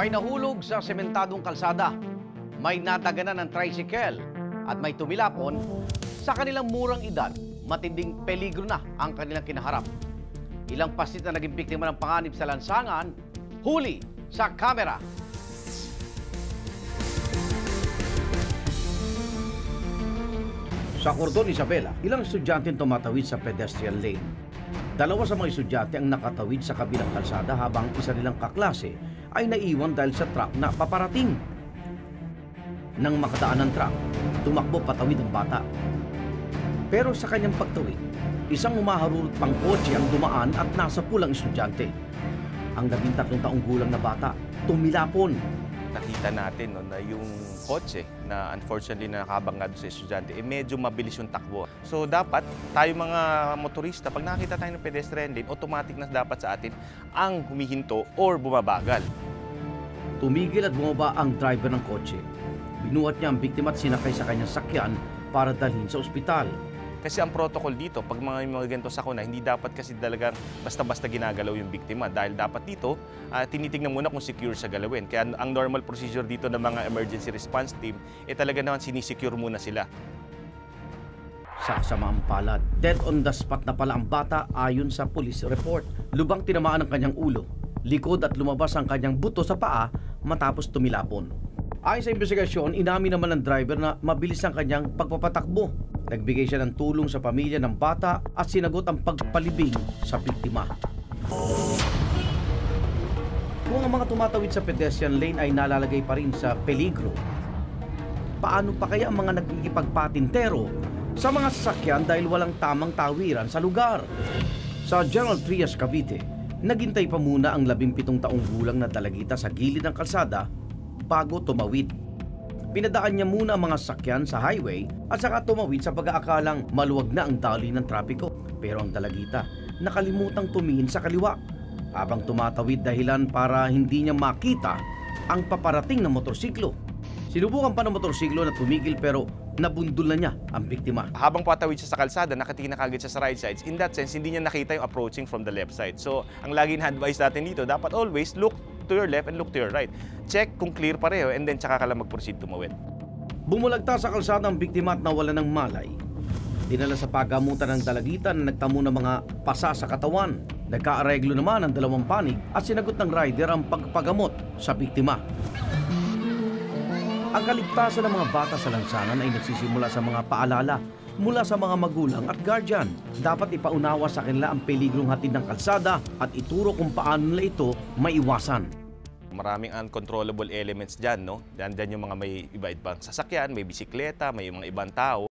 May nahulog sa sementadong kalsada, may nataganan ng tricycle at may tumilapon. Sa kanilang murang edad, matinding peligro na ang kanilang kinaharap. Ilang pasit na naging biktima ng panganib sa lansangan, huli sa kamera. Sa Cordon Isabela, ilang estudyante tumatawid sa pedestrian lane. Dalawa sa mga estudyante ang nakatawid sa kabilang kalsada habang isa nilang kaklase ay naiwan dahil sa truck na paparating. Nang makadaan ng truck, tumakbo patawid ang bata. Pero sa kanyang pagtawid, isang umaharurot pang kotse ang dumaan at nasa pulang estudyante. Ang 13 taong gulang na bata, tumilapon. Nakita natin na yung kotse na unfortunately na nakabangga sa estudyante, medyo mabilis yung takbo. So dapat tayo mga motorista, pag nakita tayo ng pedestrian lane, automatic na dapat sa atin ang humihinto or bumabagal. Tumigil at bumaba ang driver ng kotse. Binuhat niya ang biktima at sinakay sa kanyang sakyan para dalhin sa ospital. Kasi ang protocol dito, pag mga ganito sakuna, hindi dapat kasi talagang basta-basta ginagalaw yung biktima. Dahil dapat dito, tinitingnan muna kung secure sa galawin. Kaya ang normal procedure dito ng mga emergency response team, talaga naman sinisecure muna sila. Sa kasamaang palad, dead on the spot na pala ang bata ayon sa police report. Lubang tinamaan ang kanyang ulo, likod at lumabas ang kanyang buto sa paa matapos tumilapon. Ayon sa investigasyon, inamin naman ng driver na mabilis ang kanyang pagpapatakbo. Nagbigay siya ng tulong sa pamilya ng bata at sinagot ang pagpalibing sa biktima. Kung ang mga tumatawid sa pedestrian lane ay nalalagay pa rin sa peligro, paano pa kaya ang mga nagkikipagpatintero sa mga sasakyan dahil walang tamang tawiran sa lugar? Sa General Trias, Cavite, naghintay pa muna ang 17 taong gulang na dalagita sa gilid ng kalsada bago tumawid. Pinadaan niya muna ang mga sakyan sa highway at saka tumawid sa pag-aakalang maluwag na ang daloy ng trapiko. Pero ang dalagita, nakalimutang tumingin sa kaliwa habang tumatawid dahilan para hindi niya makita ang paparating na motorsiklo. Sinubukan pa ng motorsiklo na tumigil pero nabundol na niya ang biktima. Habang patawid siya sa kalsada, nakatingin na kagad siya sa right sides. In that sense, hindi niya nakita yung approaching from the left side. So, ang laging advice natin dito, dapat always look to your left and look to your right. Check kung clear pareho and then tsaka ka lang mag-proceed tumawid. Bumulagta sa kalsada ang biktima at nawala ng malay. Dinala sa pagamutan ng dalagita na nagtamo ng mga pasa sa katawan. Nagkaareglo naman ang dalawang panig at sinagot ng rider ang pagpagamot sa biktima. Ang kaligtasan ng mga bata sa lansangan ay nagsisimula sa mga paalala mula sa mga magulang at guardian. Dapat ipaunawa sa kanila ang peligrong hatid ng kalsada at ituro kung paano nila ito maiwasan. Maraming uncontrollable elements dyan, no? Dyan yung mga may iba-ibang sasakyan, may bisikleta, may mga ibang tao.